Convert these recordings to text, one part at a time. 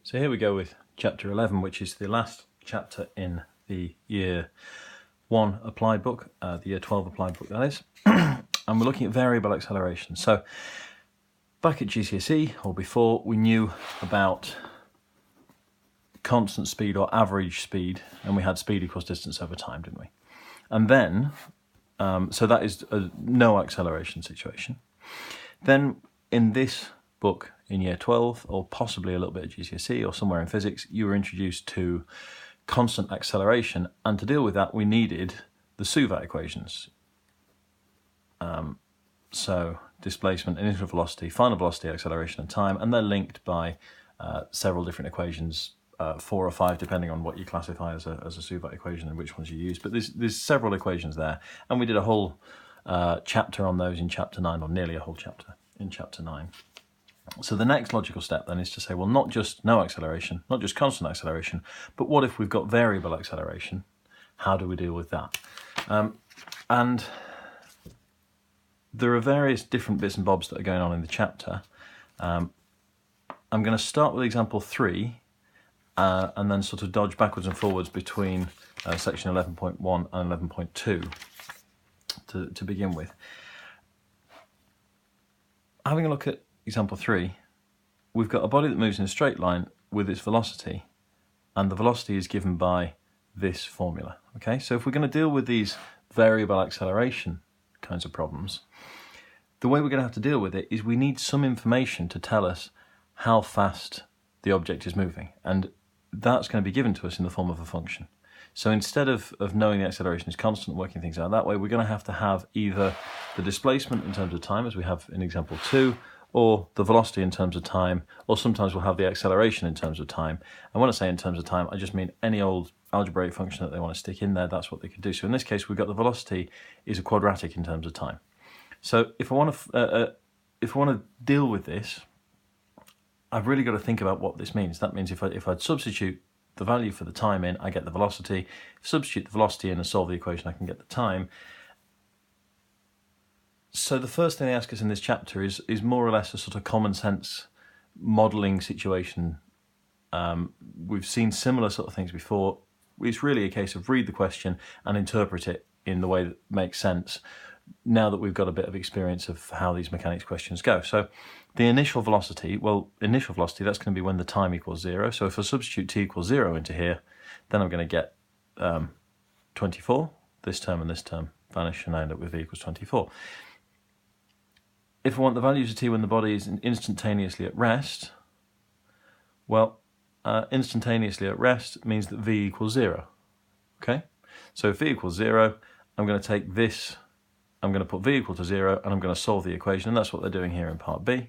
So here we go with chapter 11, which is the last chapter in the year 1 applied book, the year 12 applied book that is. And we're looking at variable acceleration. So back at GCSE or before, we knew about constant speed or average speed, and we had speed equals distance over time, didn't we? And then, so that is a no acceleration situation. Then in this book in year 12, or possibly a little bit of GCSE or somewhere in physics, you were introduced to constant acceleration, and to deal with that we needed the Suvat equations. So displacement, initial velocity, final velocity, acceleration and time, and they're linked by several different equations, 4 or 5 depending on what you classify as a Suvat equation and which ones you use, but there's several equations there, and we did a whole chapter on those in chapter 9, or nearly a whole chapter in chapter 9. So the next logical step then is to say, well, not just no acceleration, not just constant acceleration, but what if we've got variable acceleration? How do we deal with that? And there are various different bits and bobs that are going on in the chapter. I'm going to start with example 3 and then sort of dodge backwards and forwards between section 11.1 and 11.2 to begin with. Having a look at example 3, we've got a body that moves in a straight line with its velocity, and the velocity is given by this formula. Okay, so if we're going to deal with these variable acceleration kinds of problems, the way we're going to have to deal with it is we need some information to tell us how fast the object is moving, and that's going to be given to us in the form of a function. So instead of knowing the acceleration is constant, working things out that way, we're going to have either the displacement in terms of time, as we have in example 2, or the velocity in terms of time, or sometimes we'll have the acceleration in terms of time. And when I say in terms of time, I just mean any old algebraic function that they want to stick in there, that's what they could do. So in this case, we've got the velocity is a quadratic in terms of time. So if I want to deal with this, I've really got to think about what this means. That means if I'd substitute the value for the time in, I get the velocity. Substitute the velocity in and solve the equation, I can get the time. So the first thing they ask us in this chapter is more or less a sort of common sense modelling situation. We've seen similar sort of things before. It's really a case of read the question and interpret it in the way that makes sense, now that we've got a bit of experience of how these mechanics questions go. So the initial velocity, that's going to be when the time equals 0. So if I substitute t equals 0 into here, then I'm going to get 24. This term and this term vanish, and I end up with v equals 24. If I want the values of t when the body is instantaneously at rest, well, instantaneously at rest means that v equals 0. Okay? So if v equals 0, I'm going to take this, I'm going to put v equal to 0, and I'm going to solve the equation, and that's what they're doing here in part B.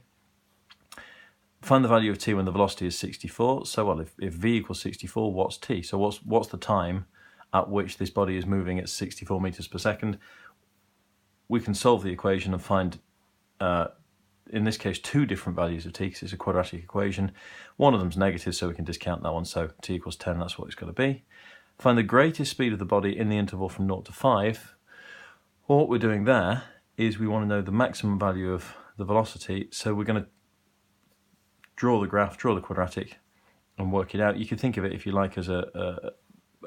Find the value of t when the velocity is 64. So, well, if v equals 64, what's t? So what's the time at which this body is moving at 64 meters per second? We can solve the equation and find, in this case, 2 different values of t, because it's a quadratic equation. One of them's negative, so we can discount that one, so t equals 10, that's what it's got to be. Find the greatest speed of the body in the interval from 0 to 5. Well, what we're doing there is we want to know the maximum value of the velocity, so we're going to draw the graph, draw the quadratic, and work it out. You could think of it, if you like, as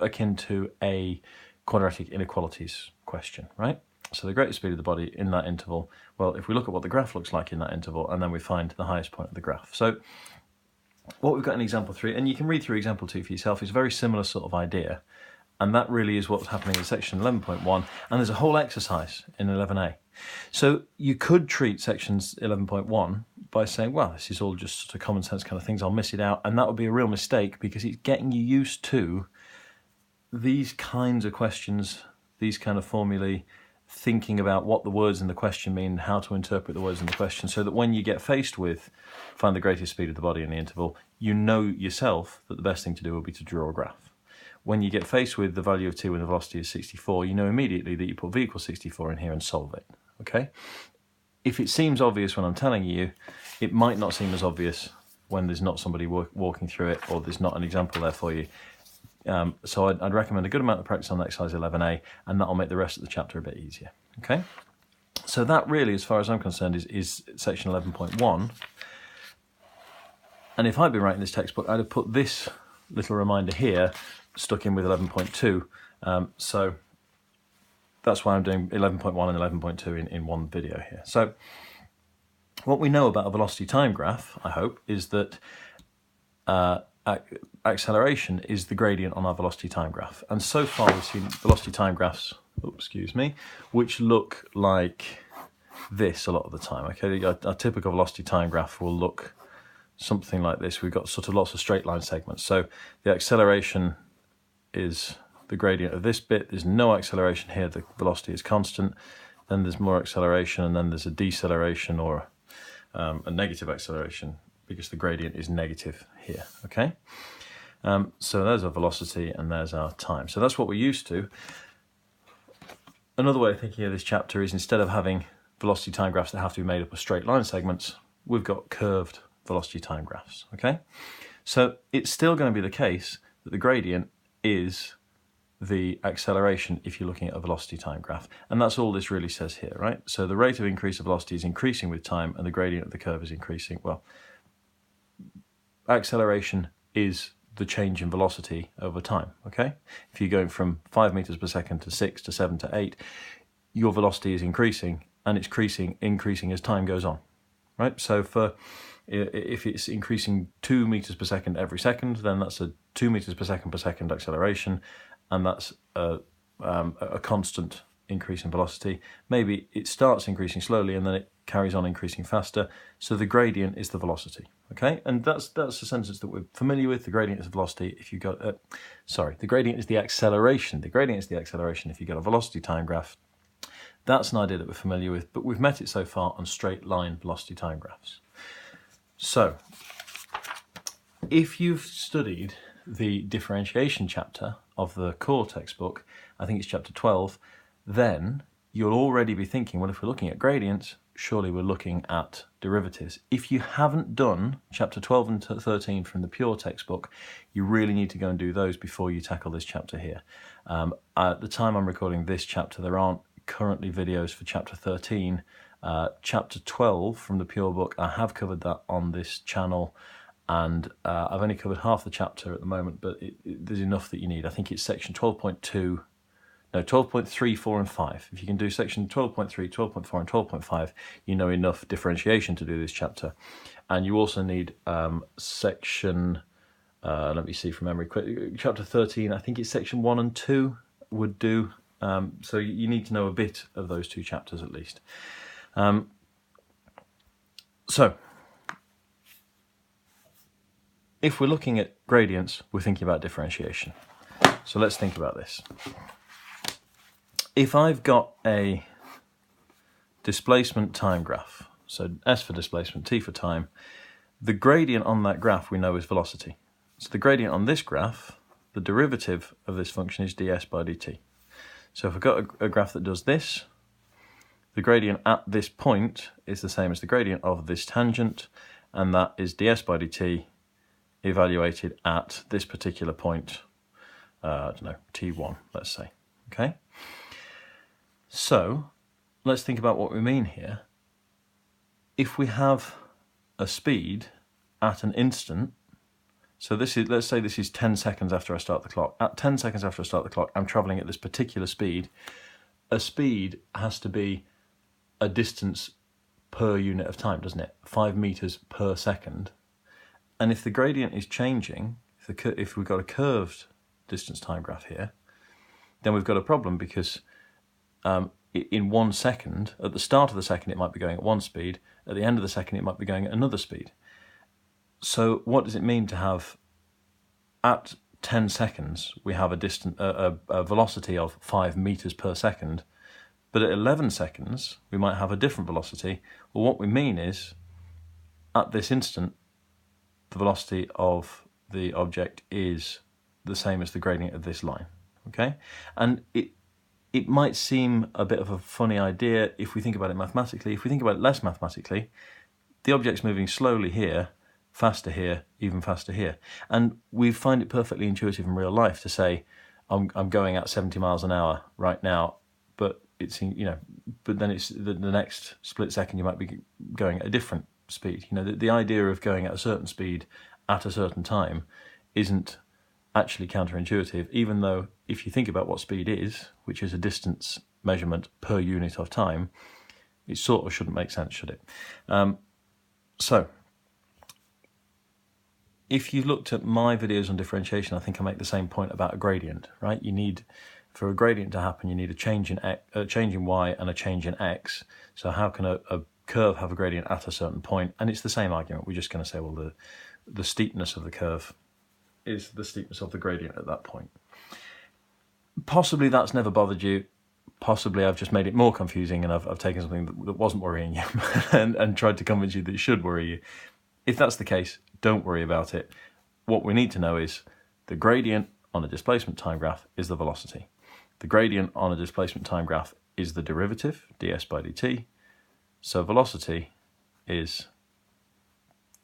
akin to a quadratic inequalities question, right? So the greatest speed of the body in that interval, well, if we look at what the graph looks like in that interval, and then we find the highest point of the graph. So what we've got in example 3, and you can read through example 2 for yourself, is a very similar sort of idea, and that really is what's happening in section 11.1, and there's a whole exercise in 11a. So you could treat sections 11.1 by saying, well, this is all just sort of common sense kind of things, I'll miss it out, and that would be a real mistake, because it's getting you used to these kinds of questions, these kind of formulae, thinking about what the words in the question mean, how to interpret the words in the question, so that when you get faced with find the greatest speed of the body in the interval, you know yourself that the best thing to do will be to draw a graph. When you get faced with the value of t when the velocity is 64, you know immediately that you put v equals 64 in here and solve it. Okay? If it seems obvious when I'm telling you, it might not seem as obvious when there's not somebody walking through it, or there's not an example there for you. So I'd recommend a good amount of practice on exercise 11a, and that'll make the rest of the chapter a bit easier. Okay? So that really, as far as I'm concerned, is section 11.1. And if I'd been writing this textbook, I'd have put this little reminder here, stuck in with 11.2. So that's why I'm doing 11.1 and 11.2 in one video here. So what we know about a velocity time graph, I hope, is that acceleration is the gradient on our velocity time graph. And so far we've seen velocity time graphs, which look like this a lot of the time. Okay, our typical velocity time graph will look something like this. We've got sort of lots of straight line segments. So the acceleration is the gradient of this bit. There's no acceleration here. The velocity is constant. Then there's more acceleration, and then there's a deceleration or a negative acceleration because the gradient is negative here. Okay. So there's our velocity and there's our time. So that's what we're used to. Another way of thinking of this chapter is, instead of having velocity time graphs that have to be made up of straight line segments, we've got curved velocity time graphs. Okay, so it's still going to be the case that the gradient is the acceleration if you're looking at a velocity time graph, and that's all this really says here, right? So the rate of increase of velocity is increasing with time, and the gradient of the curve is increasing. Well, acceleration is the change in velocity over time. Okay, if you're going from 5 meters per second to 6 to 7 to 8, your velocity is increasing, and it's increasing as time goes on, right? So if it's increasing 2 meters per second every second, then that's a 2 meters per second acceleration, and that's a constant increase in velocity. Maybe it starts increasing slowly and then it carries on increasing faster. So the gradient is the velocity. Okay, and that's a sentence that we're familiar with. The gradient is the velocity if you got the gradient is the acceleration. The gradient is the acceleration if you got a velocity time graph. That's an idea that we're familiar with, but we've met it so far on straight line velocity time graphs. So if you've studied the differentiation chapter of the core textbook, I think it's chapter 12, then you'll already be thinking, well, if we're looking at gradients, surely we're looking at derivatives. If you haven't done chapter 12 and 13 from the pure textbook, you really need to go and do those before you tackle this chapter here. At the time I'm recording this chapter, there aren't currently videos for chapter 13. Chapter 12 from the pure book, I have covered that on this channel, and I've only covered half the chapter at the moment, but there's enough that you need. I think it's section 12.2, no, 12.3, 4 and 5. If you can do section 12.3, 12.4 and 12.5, you know enough differentiation to do this chapter. And you also need section, let me see from memory, chapter 13, I think it's section 1 and 2 would do. So you need to know a bit of those two chapters at least. So if we're looking at gradients, we're thinking about differentiation. So let's think about this. If I've got a displacement time graph, so S for displacement, T for time, the gradient on that graph we know is velocity. So the gradient on this graph, the derivative of this function is ds by dt. So if I've got a graph that does this, the gradient at this point is the same as the gradient of this tangent, and that is ds by dt evaluated at this particular point, I don't know, t1, let's say. Okay? So let's think about what we mean here. If we have a speed at an instant, so this is, let's say this is 10 seconds after I start the clock. At 10 seconds after I start the clock, I'm traveling at this particular speed. A speed has to be a distance per unit of time, doesn't it? 5 meters per second. And if the gradient is changing, if we've got a curved distance time graph here, then we've got a problem, because in 1 second, at the start of the second it might be going at one speed, at the end of the second it might be going at another speed. So what does it mean to have, at 10 seconds we have a velocity of 5 meters per second, but at 11 seconds we might have a different velocity? Well, what we mean is, at this instant, the velocity of the object is the same as the gradient of this line. Okay, and it might seem a bit of a funny idea if we think about it mathematically. If we think about it less mathematically, the object's moving slowly here, faster here, even faster here, and we find it perfectly intuitive in real life to say, I'm going at 70 miles an hour right now, but it's, you know, but then it's the next split second you might be going at a different speed. You know, the idea of going at a certain speed at a certain time isn't actually counterintuitive, even though if you think about what speed is, which is a distance measurement per unit of time, it sort of shouldn't make sense, should it? So, if you looked at my videos on differentiation, I think I make the same point about a gradient, right? You need, for a gradient to happen, you need a change in y and a change in x. So how can a curve have a gradient at a certain point? And it's the same argument. We're just going to say, well, the steepness of the curve is the steepness of the gradient at that point. Possibly that's never bothered you. Possibly I've just made it more confusing, and I've taken something that wasn't worrying you and tried to convince you that it should worry you. If that's the case, don't worry about it. What we need to know is the gradient on a displacement time graph is the velocity. The gradient on a displacement time graph is the derivative, ds by dt. So velocity is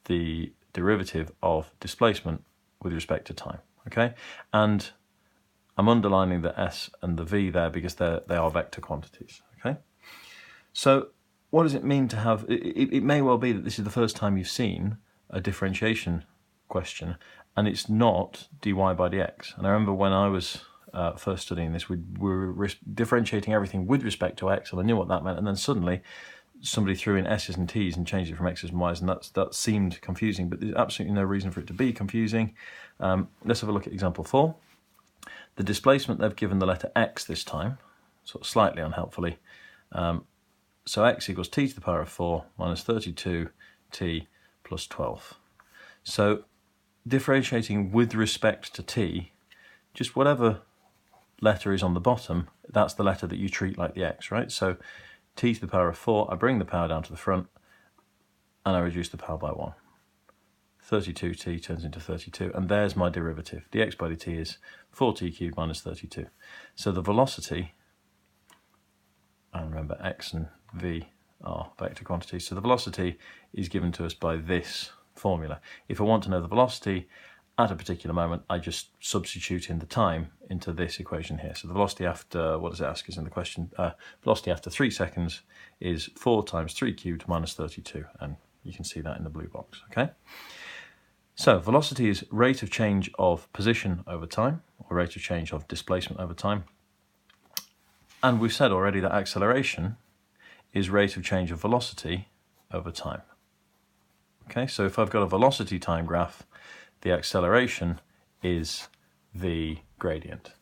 the derivative of displacement with respect to time, okay? And I'm underlining the s and the v there because they are vector quantities, okay? So what does it mean to have, it may well be that this is the first time you've seen a differentiation question and it's not dy by dx. And I remember when I was first studying this, we were differentiating everything with respect to x, and I knew what that meant, and then suddenly somebody threw in s's and t's and changed it from x's and y's, and that seemed confusing, but there's absolutely no reason for it to be confusing. Let's have a look at example 4. The displacement, they've given the letter x this time, sort of slightly unhelpfully. So x equals t to the power of 4 minus 32t plus 12. So differentiating with respect to t, just whatever letter is on the bottom, that's the letter that you treat like the x, right? So t to the power of 4, I bring the power down to the front, and I reduce the power by 1. 32t turns into 32, and there's my derivative. dx by dt is 4t cubed minus 32. So the velocity, and remember x and v are vector quantities, so the velocity is given to us by this formula. If I want to know the velocity at a particular moment, I just substitute in the time into this equation here. So the velocity after, what does it ask us in the question? Velocity after 3 seconds is 4 times 3 cubed minus 32, and you can see that in the blue box, okay? So velocity is rate of change of position over time, or rate of change of displacement over time. And we've said already that acceleration is rate of change of velocity over time. Okay, so if I've got a velocity time graph, the acceleration is the gradient.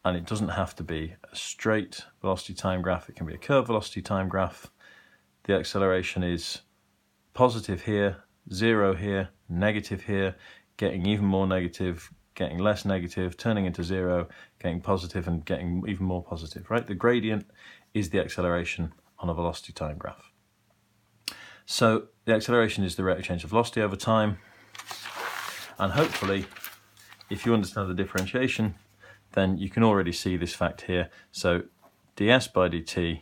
And it doesn't have to be a straight velocity time graph, it can be a curved velocity time graph. The acceleration is positive here, 0 here, negative here, getting even more negative, getting less negative, turning into 0, getting positive, and getting even more positive, right? The gradient is the acceleration on a velocity time graph. So the acceleration is the rate of change of velocity over time, and hopefully, if you understand the differentiation, then you can already see this fact here. So ds by dt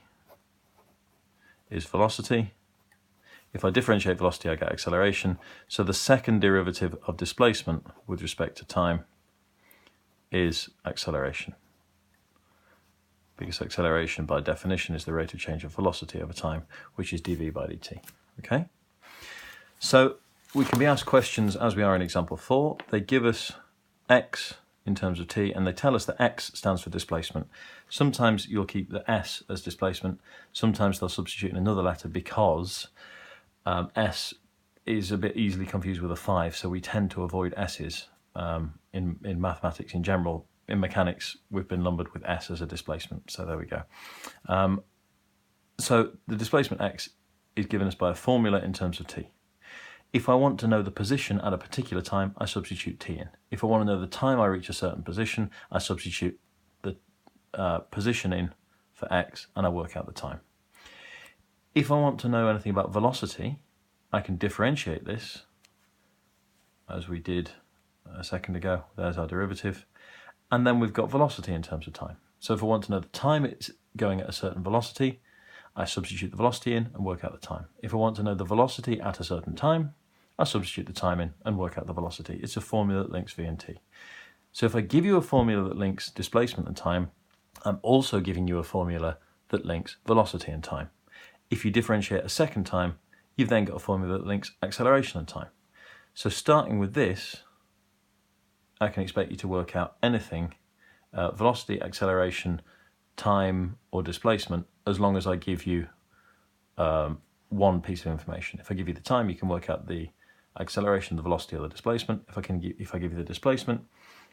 is velocity. If I differentiate velocity, I get acceleration. So the second derivative of displacement with respect to time is acceleration, because acceleration by definition is the rate of change of velocity over time, which is dv by dt. Okay? So we can be asked questions as we are in example 4. They give us x in terms of t, and they tell us that x stands for displacement. Sometimes you'll keep the s as displacement. Sometimes they'll substitute in another letter because s is a bit easily confused with a 5, so we tend to avoid s's in mathematics in general. In mechanics, we've been lumbered with s as a displacement, so there we go. So the displacement x is given us by a formula in terms of t. If I want to know the position at a particular time, I substitute t in. If I want to know the time I reach a certain position, I substitute the position in for x, and I work out the time. If I want to know anything about velocity, I can differentiate this, as we did a second ago. There's our derivative. And then we've got velocity in terms of time. So if I want to know the time it's going at a certain velocity, I substitute the velocity in and work out the time. If I want to know the velocity at a certain time, I substitute the time in and work out the velocity. It's a formula that links v and t. So if I give you a formula that links displacement and time, I'm also giving you a formula that links velocity and time. If you differentiate a second time, you've then got a formula that links acceleration and time. So starting with this, I can expect you to work out anything, velocity, acceleration, time, or displacement, as long as I give you one piece of information. If I give you the time, you can work out the acceleration, the velocity, or the displacement. If I give you the displacement,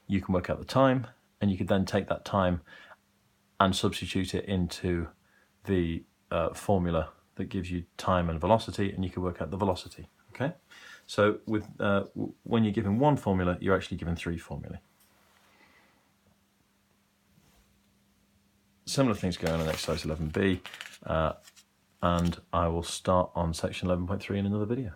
you can work out the time, and you could then take that time and substitute it into the formula that gives you time and velocity, and you can work out the velocity. Okay, so with when you're given one formula, you're actually given three formulae. Similar things going on in exercise 11b, and I will start on section 11.3 in another video.